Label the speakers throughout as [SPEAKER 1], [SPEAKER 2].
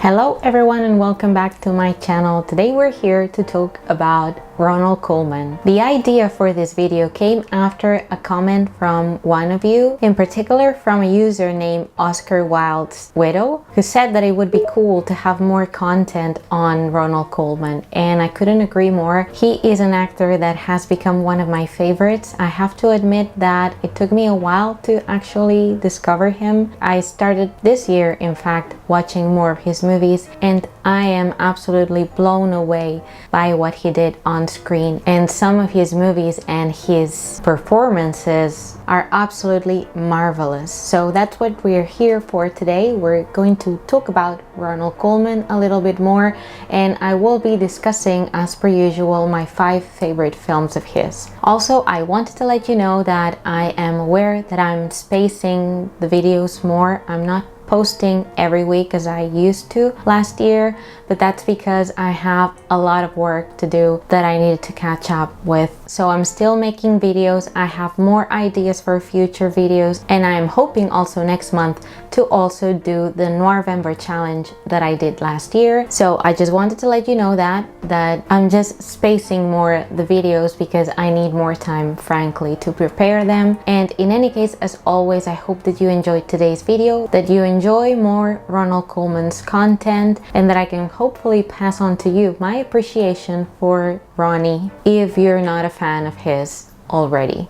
[SPEAKER 1] Hello everyone and welcome back to my channel. Today we're here to talk about Ronald Colman. The idea for this video came after a comment from one of you, in particular from a user named Oscar Wilde's Widow, who said that it would be cool to have more content on Ronald Colman, and I couldn't agree more. He is an actor that has become one of my favorites. I have to admit that it took me a while to actually discover him. I started this year, in fact, watching more of his movies, and I am absolutely blown away by what he did on screen. And some of his movies and his performances are absolutely marvelous. So that's what we're here for today. We're going to talk about Ronald Colman a little bit more, and I will be discussing, as per usual, my 5 favorite films of his. Also, I wanted to let you know that I am aware that I'm spacing the videos more. I'm not posting every week as I used to last year, but that's because I have a lot of work to do that I needed to catch up with. So I'm still making videos. I have more ideas for future videos, and I'm hoping also next month to also do the Noirvember challenge that I did last year. So I just wanted to let you know that I'm just spacing more the videos because I need more time, frankly, to prepare them. And in any case, as always, I hope that you enjoyed today's video, that you enjoy more Ronald Colman's content, and that I can hopefully pass on to you my appreciation for Ronnie if you're not a fan of his already.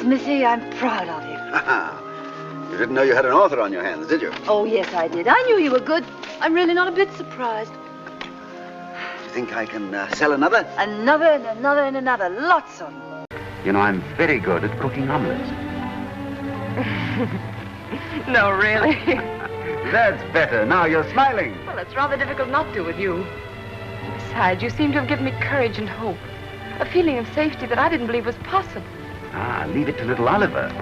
[SPEAKER 2] Smithy, I'm proud of you.
[SPEAKER 3] You didn't know you had an author on your hands, did you?
[SPEAKER 2] Oh, yes, I did. I knew you were good. I'm really not a bit surprised.
[SPEAKER 3] Do you think I can sell another?
[SPEAKER 2] Another and another and another. Lots of them.
[SPEAKER 4] You know, I'm very good at cooking omelets.
[SPEAKER 5] No, really?
[SPEAKER 4] That's better. Now you're smiling.
[SPEAKER 5] Well, it's rather difficult not to with you. Besides, you seem to have given me courage and hope. A feeling of safety that I didn't believe was possible.
[SPEAKER 4] Ah, leave it to little Oliver.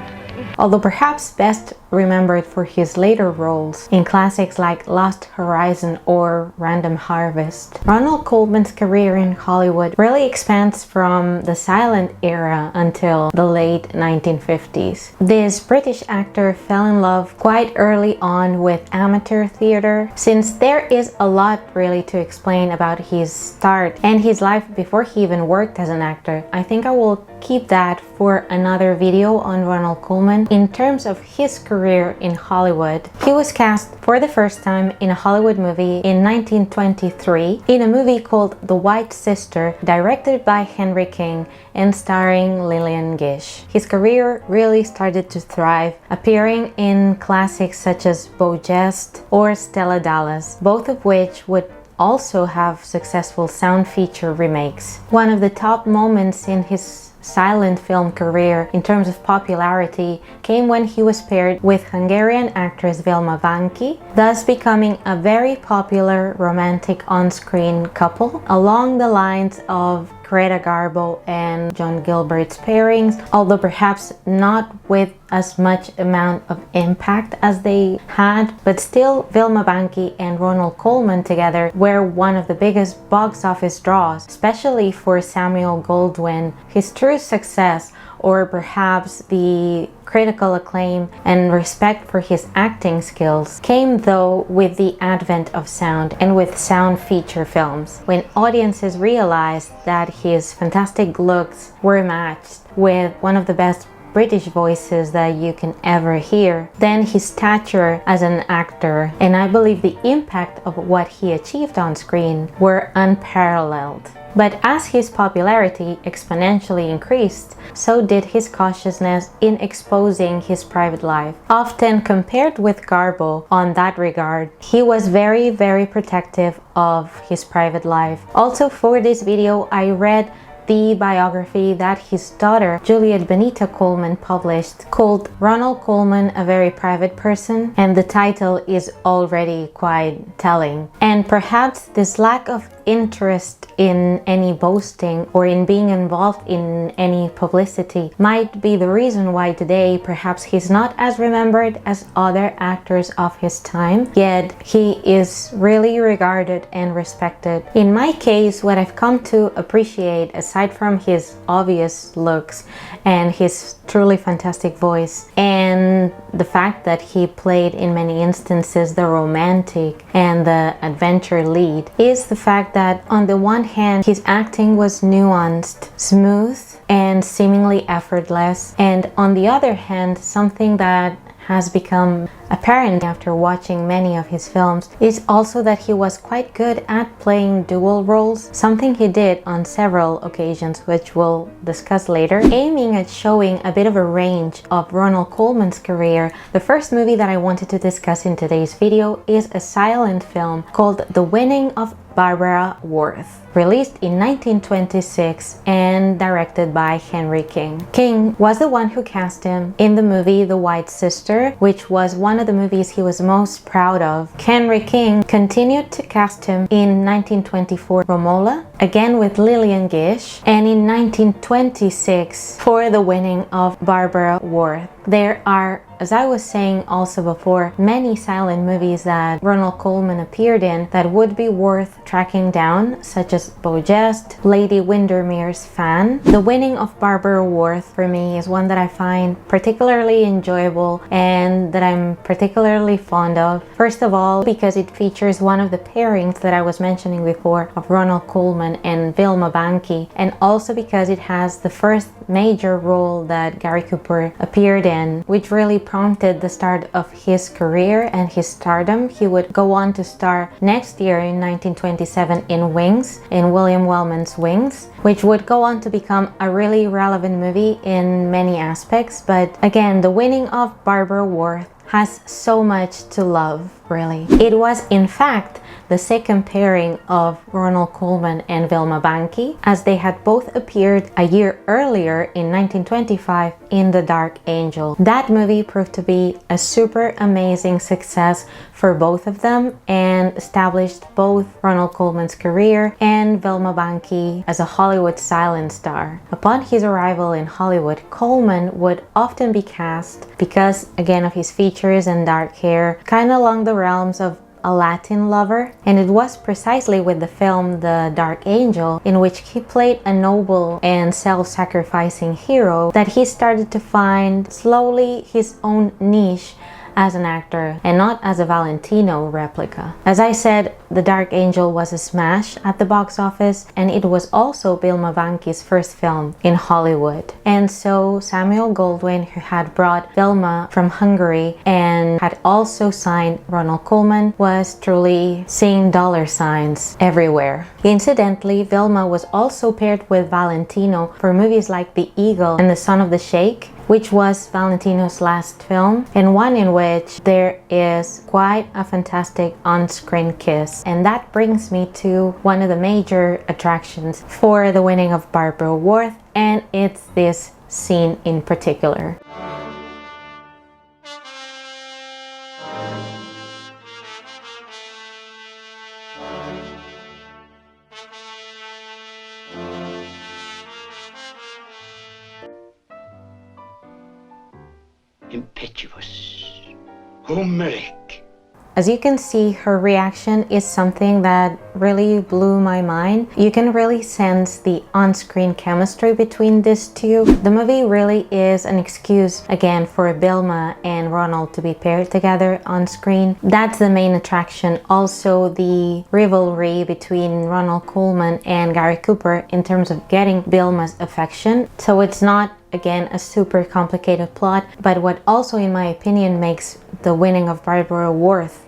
[SPEAKER 1] Although perhaps best remembered for his later roles in classics like Lost Horizon or Random Harvest, Ronald Colman's career in Hollywood really expands from the silent era until the late 1950s. This British actor fell in love quite early on with amateur theater. Since there is a lot really to explain about his start and his life before he even worked as an actor, I think I will keep that for another video on Ronald Colman. In terms of his career in Hollywood, he was cast for the first time in a Hollywood movie in 1923 in a movie called The White Sister, directed by Henry King and starring Lillian Gish. His career really started to thrive, appearing in classics such as Beau Geste or Stella Dallas, both of which would also have successful sound feature remakes. One of the top moments in his silent film career in terms of popularity came when he was paired with Hungarian actress Vilma Vanki, thus becoming a very popular romantic on-screen couple along the lines of Greta Garbo and John Gilbert's pairings, although perhaps not with as much amount of impact as they had, but still Vilma Vanki and Ronald Colman together were one of the biggest box office draws, especially for Samuel Goldwyn. His true success, or perhaps the critical acclaim and respect for his acting skills, came though with the advent of sound and with sound feature films, when audiences realized that his fantastic looks were matched with one of the best British voices that you can ever hear. Then his stature as an actor, and I believe the impact of what he achieved on screen, were unparalleled. But as his popularity exponentially increased, so did his cautiousness in exposing his private life. Often compared with Garbo on that regard, he was very, very protective of his private life. Also, for this video, I read the biography that his daughter Juliet Benita Colman published called Ronald Colman, a Very Private Person, and the title is already quite telling. And perhaps this lack of interest in any boasting or in being involved in any publicity might be the reason why today perhaps he's not as remembered as other actors of his time, yet he is really regarded and respected. In my case, what I've come to appreciate, aside aside from his obvious looks and his truly fantastic voice, and the fact that he played in many instances the romantic and the adventure lead, is the fact that on the one hand his acting was nuanced, smooth, and seemingly effortless, and on the other hand, something that has become apparent after watching many of his films is also that he was quite good at playing dual roles, something he did on several occasions, which we'll discuss later. Aiming at showing a bit of a range of Ronald Colman's career, the first movie that I wanted to discuss in today's video is a silent film called The Winning of Barbara Worth, released in 1926 and directed by Henry King. King was the one who cast him in the movie The White Sister, which was one of the movies he was most proud of. Henry King continued to cast him in 1924 Romola, again with Lillian Gish, and in 1926 for The Winning of Barbara Worth. There are, as I was saying also before, many silent movies that Ronald Colman appeared in that would be worth tracking down, such as Beau Geste, Lady Windermere's Fan. The Winning of Barbara Worth for me is one that I find particularly enjoyable and that I'm particularly fond of. First of all, because it features one of the pairings that I was mentioning before of Ronald Colman and Vilma Banky, and also because it has the first major role that Gary Cooper appeared in, which really prompted the start of his career and his stardom. He would go on to star next year in 1927 in Wings, in William Wellman's Wings, which would go on to become a really relevant movie in many aspects. But again, The Winning of Barbara Worth has so much to love, really. It was, in fact, the second pairing of Ronald Colman and Vilma Banky, as they had both appeared a year earlier in 1925 in The Dark Angel. That movie proved to be a super amazing success for both of them and established both Ronald Colman's career and Vilma Banky as a Hollywood silent star. Upon his arrival in Hollywood, Colman would often be cast, because again of his features and dark hair, kind of along the realms of a Latin lover, and it was precisely with the film The Dark Angel, in which he played a noble and self-sacrificing hero, that he started to find slowly his own niche as an actor and not as a Valentino replica. As I said, The Dark Angel was a smash at the box office, and it was also Vilma Banky's first film in Hollywood. And so Samuel Goldwyn, who had brought Vilma from Hungary and had also signed Ronald Colman, was truly seeing dollar signs everywhere. Incidentally, Vilma was also paired with Valentino for movies like The Eagle and The Son of the Sheikh, which was Valentino's last film, and one in which there is quite a fantastic on-screen kiss. And that brings me to one of the major attractions for The Winning of Barbara Worth, and it's this scene in particular.
[SPEAKER 3] Impetuous, Homeric.
[SPEAKER 1] As you can see, her reaction is something that really blew my mind. You can really sense the on-screen chemistry between these two. The movie really is an excuse, again, for Vilma and Ronald to be paired together on screen. That's the main attraction. Also, the rivalry between Ronald Colman and Gary Cooper in terms of getting Vilma's affection. So it's not, again, a super complicated plot, but what also, in my opinion, makes The Winning of Barbara worth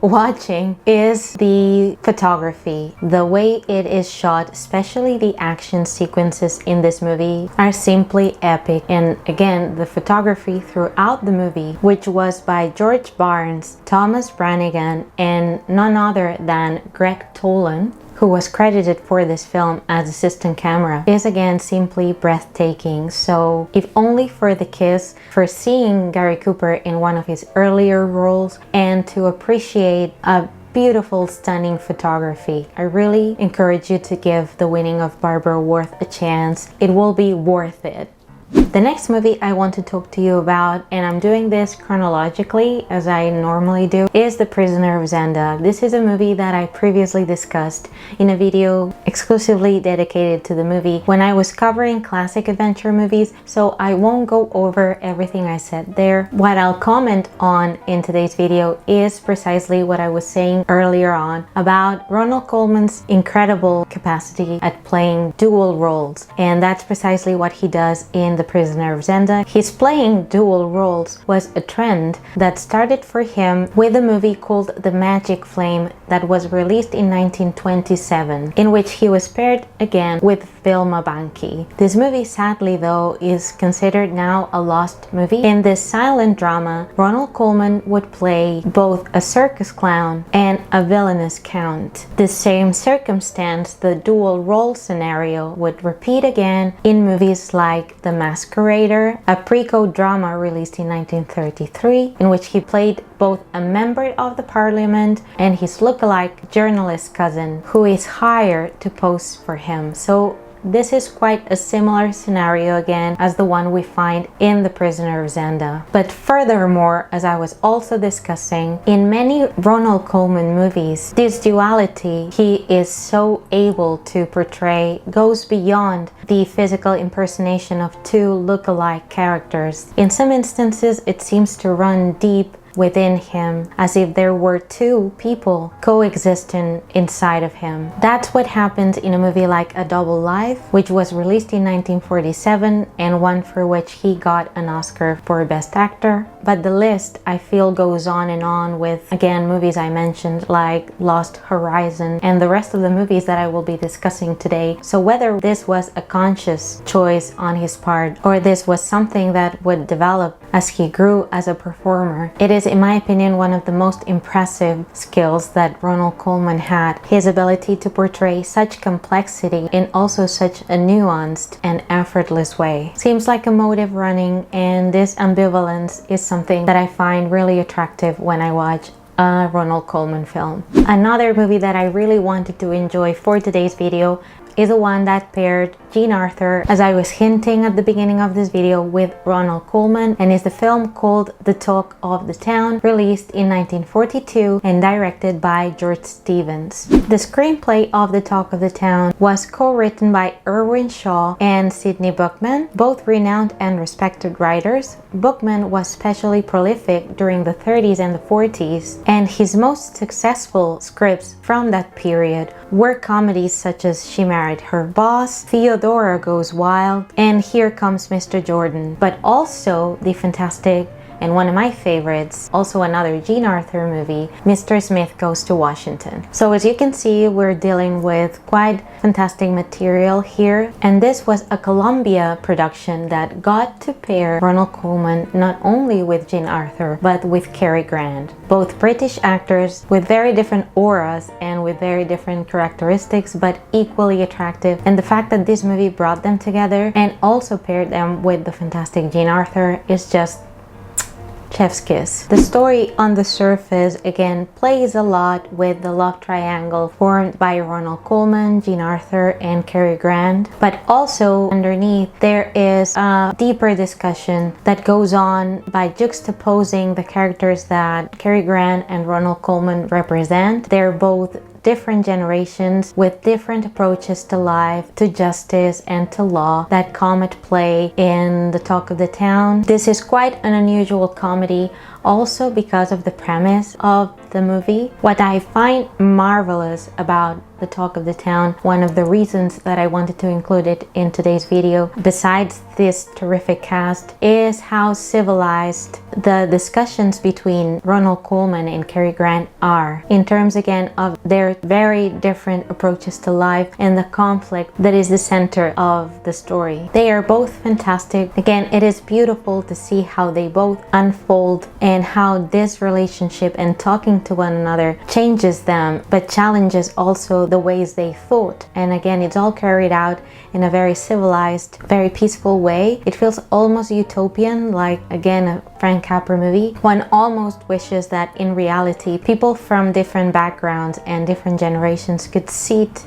[SPEAKER 1] watching is the photography. The way it is shot, especially the action sequences in this movie, are simply epic. And again, the photography throughout the movie, which was by George Barnes, Thomas Brannigan, and none other than Greg Tolan, who was credited for this film as assistant camera, is again simply breathtaking. So if only for the kiss, for seeing Gary Cooper in one of his earlier roles, and to appreciate a beautiful, stunning photography, I really encourage you to give The Winning of Barbara Worth a chance. It will be worth it. The next movie I want to talk to you about, and I'm doing this chronologically as I normally do, is The Prisoner of Zenda. This is a movie that I previously discussed in a video exclusively dedicated to the movie when I was covering classic adventure movies, so I won't go over everything I said there. What I'll comment on in today's video is precisely what I was saying earlier on about Ronald Colman's incredible capacity at playing dual roles, and that's precisely what he does in The Prisoner of Zenda. His playing dual roles was a trend that started for him with a movie called The Magic Flame that was released in 1927, in which he was paired again with Vilma Banki. This movie, sadly though, is considered now a lost movie. In this silent drama, Ronald Colman would play both a circus clown and a villainous count. The same circumstance, the dual role scenario, would repeat again in movies like The Masquerader, a pre-code drama released in 1933, in which he played both a member of the parliament and his lookalike journalist cousin who is hired to pose for him. So this is quite a similar scenario again as the one we find in The Prisoner of Zenda. But furthermore, as I was also discussing, in many Ronald Colman movies, this duality he is so able to portray goes beyond the physical impersonation of two lookalike characters. In some instances, it seems to run deep within him, as if there were two people coexisting inside of him. That's what happens in a movie like A Double Life, which was released in 1947 and one for which he got an Oscar for Best Actor. But the list, I feel, goes on and on with, again, movies I mentioned like Lost Horizon and the rest of the movies that I will be discussing today. So whether this was a conscious choice on his part or this was something that would develop as he grew as a performer, it is, in my opinion, one of the most impressive skills that Ronald Colman had. His ability to portray such complexity in also such a nuanced and effortless way. Seems like a motive running, and this ambivalence is something that I find really attractive when I watch a Ronald Colman film. Another movie that I really wanted to enjoy for today's video is the one that paired Jean Arthur, as I was hinting at the beginning of this video, with Ronald Colman, and is the film called The Talk of the Town, released in 1942 and directed by George Stevens. The screenplay of The Talk of the Town was co-written by Irwin Shaw and Sidney Buckman, both renowned and respected writers. Buckman was especially prolific during the 30s and the 40s, and his most successful scripts from that period were comedies such as She Married Her Boss, Theodora Goes Wild, and Here Comes Mr. Jordan, but also the fantastic and one of my favorites, also another Jean Arthur movie, Mr. Smith Goes to Washington. So as you can see, we're dealing with quite fantastic material here, and this was a Columbia production that got to pair Ronald Colman not only with Jean Arthur but with Cary Grant, both British actors with very different auras and with very different characteristics, but equally attractive. And the fact that this movie brought them together and also paired them with the fantastic Jean Arthur is just chef's kiss. The story on the surface again plays a lot with the love triangle formed by Ronald Colman, Jean Arthur, and Cary Grant, but also underneath there is a deeper discussion that goes on by juxtaposing the characters that Cary Grant and Ronald Colman represent. They're both different generations with different approaches to life, to justice, and to law that come at play in The Talk of the Town. This is quite an unusual comedy, also because of the premise of the movie. What I find marvelous about The Talk of the Town, one of the reasons that I wanted to include it in today's video, besides this terrific cast, is how civilized the discussions between Ronald Colman and Cary Grant are, in terms again of their very different approaches to life and the conflict that is the center of the story. They are both fantastic. Again, it is beautiful to see how they both unfold and how this relationship and talking to one another changes them, but challenges also the ways they thought. And again, it's all carried out in a very civilized, very peaceful way. It feels almost utopian, like again a Frank Capra movie. One almost wishes that in reality people from different backgrounds and different generations could sit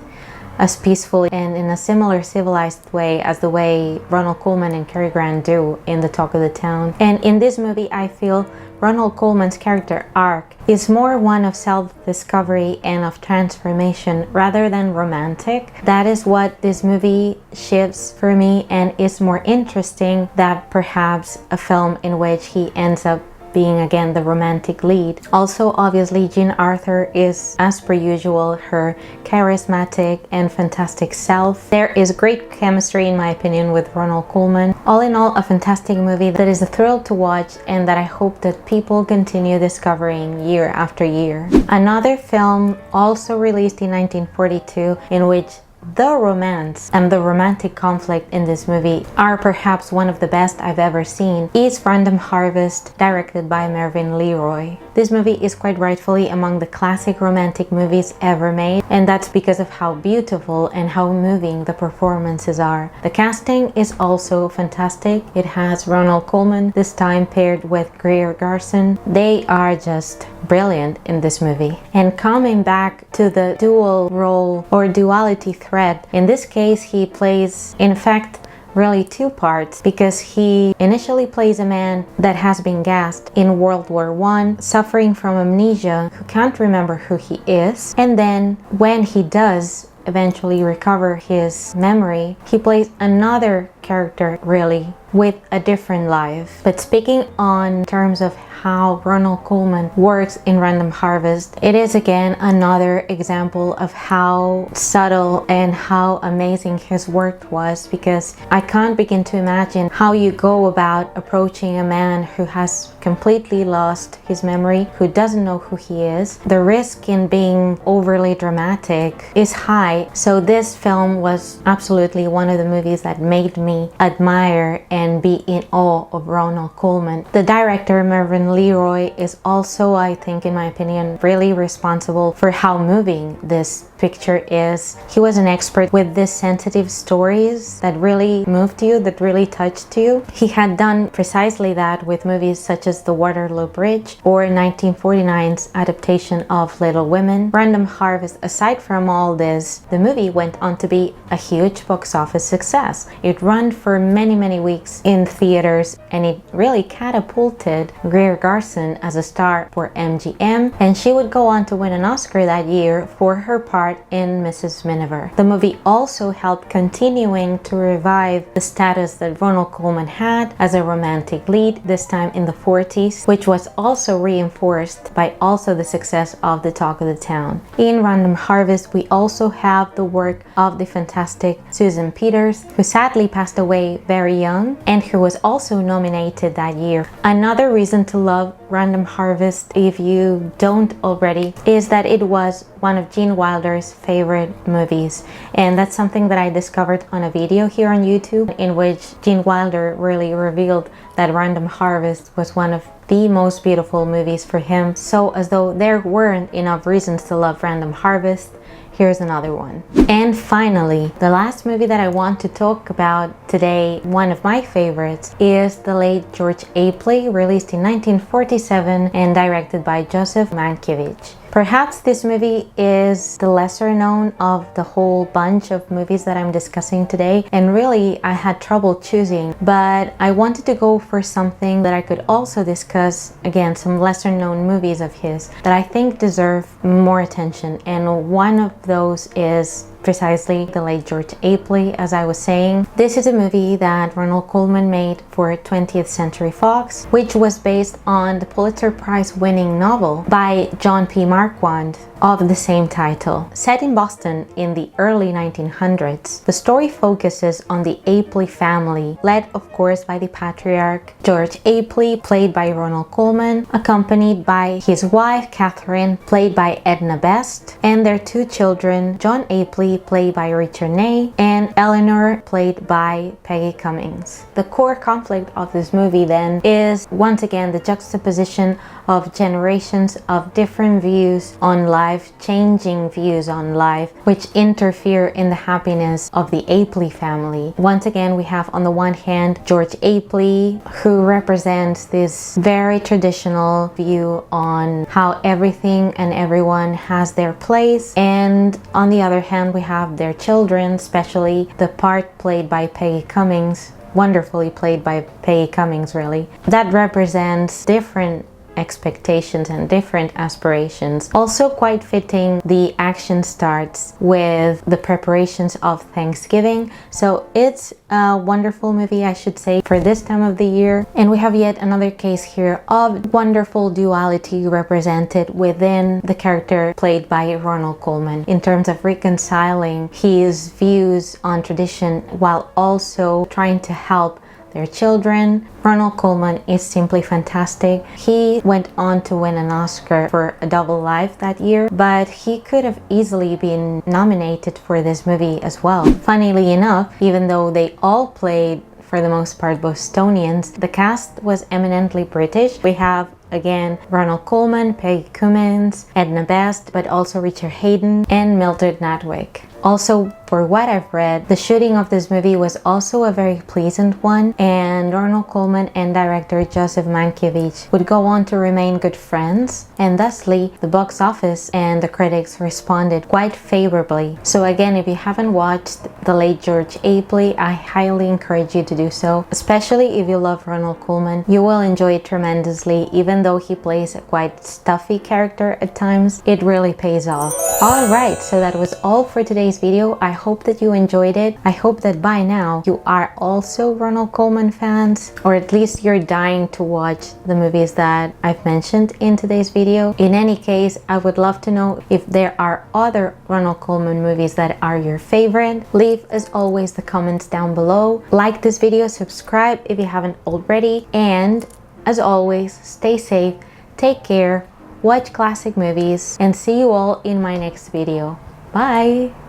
[SPEAKER 1] as peacefully and in a similar civilized way as the way Ronald Colman and Cary Grant do in The Talk of the Town. And in this movie, I feel Ronald Colman's character arc is more one of self-discovery and of transformation rather than romantic. That is what this movie shifts for me and is more interesting than perhaps a film in which he ends up being again the romantic lead. Also, obviously, Jean Arthur is, as per usual, her charismatic and fantastic self. There is great chemistry, in my opinion, with Ronald Colman. All in all, a fantastic movie that is a thrill to watch and that I hope that people continue discovering year after year. Another film also released in 1942 in which the romance and the romantic conflict in this movie are perhaps one of the best I've ever seen is Random Harvest, directed by Mervyn Leroy. This movie is quite rightfully among the classic romantic movies ever made, and that's because of how beautiful and how moving the performances are. The casting is also fantastic. It has Ronald Colman, this time paired with Greer Garson. They are just brilliant in this movie. And coming back to the dual role or duality thread, in this case he plays, in fact, really two parts, because he initially plays a man that has been gassed in World War I, suffering from amnesia, who can't remember who he is, and then when he does eventually recover his memory, he plays another character really with a different life. But speaking on terms of how Ronald Colman works in Random Harvest, it is again another example of how subtle and how amazing his work was, because I can't begin to imagine how you go about approaching a man who has completely lost his memory, who doesn't know who he is. The risk in being overly dramatic is high, so this film was absolutely one of the movies that made me admire and be in awe of Ronald Colman. The director, Mervyn Leroy, is also, I think, in my opinion, really responsible for how moving this picture is. He was an expert with these sensitive stories that really moved you, that really touched you. He had done precisely that with movies such as The Waterloo Bridge or 1949's adaptation of Little Women. Random Harvest, aside from all this, the movie went on to be a huge box office success. It ran for many weeks in theaters, and it really catapulted Greer Garson as a star for MGM, and she would go on to win an Oscar that year for her part in Mrs. Miniver. The movie also helped continuing to revive the status that Ronald Colman had as a romantic lead, this time in the 40s, which was also reinforced by also the success of The Talk of the Town. In Random Harvest, we also have the work of the fantastic Susan Peters, who sadly passed away very young and who was also nominated that year. Another reason to love Random Harvest, if you don't already, is that it was one of Gene Wilder's favorite movies, and that's something that I discovered on a video here on YouTube, in which Gene Wilder really revealed that Random Harvest was one of the most beautiful movies for him. So as though there weren't enough reasons to love Random Harvest, here's another one. And finally, the last movie that I want to talk about today, one of my favorites, is the late George Apley, released in 1947 and directed by Joseph Mankiewicz. Perhaps this movie is the lesser known of the whole bunch of movies that I'm discussing today, and really I had trouble choosing, but I wanted to go for something that I could also discuss, again, some lesser known movies of his that I think deserve more attention, and one of those is precisely the late George Apley, as I was saying. This is a movie that Ronald Colman made for 20th Century Fox, which was based on the Pulitzer Prize winning novel by John P. Marquand of the same title. Set in Boston in the early 1900s, the story focuses on the Apley family, led of course by the patriarch George Apley, played by Ronald Colman, accompanied by his wife Catherine, played by Edna Best, and their two children, John Apley, played by Richard Ney, and and Eleanor, played by Peggy Cummings. The core conflict of this movie then is once again the juxtaposition of generations of different views on life, changing views on life, which interfere in the happiness of the Apley family. Once again, we have on the one hand George Apley, who represents this very traditional view on how everything and everyone has their place, and on the other hand we have their children, especially the part played by Peggy Cummings, wonderfully played by Peggy Cummings really, that represents different expectations and different aspirations. Also quite fitting, the action starts with the preparations of Thanksgiving, so it's a wonderful movie, I should say, for this time of the year. And we have yet another case here of wonderful duality represented within the character played by Ronald Colman in terms of reconciling his views on tradition while also trying to help their children. Ronald Colman is simply fantastic. He went on to win an Oscar for A Double Life that year, but he could have easily been nominated for this movie as well. Funnily enough, even though they all played for the most part Bostonians, the cast was eminently British. We have again Ronald Colman, Peggy Cummings, Edna Best, but also Richard Hayden and Mildred Natwick. Also, for what I've read, the shooting of this movie was also a very pleasant one, and Ronald Colman and director Joseph Mankiewicz would go on to remain good friends, and thusly the box office and the critics responded quite favorably. So again, if you haven't watched the late George Apley, I highly encourage you to do so, especially if you love Ronald Colman. You will enjoy it tremendously. Even though he plays a quite stuffy character at times, it really pays off. Alright, so that was all for today's video. I hope that you enjoyed it. I hope that by now you are also Ronald Colman fans, or at least you're dying to watch the movies that I've mentioned in today's video. In any case, I would love to know if there are other Ronald Colman movies that are your favorite. Leave as always the comments down below. Like this video, subscribe if you haven't already, and as always, stay safe, take care, watch classic movies, and see you all in my next video. Bye!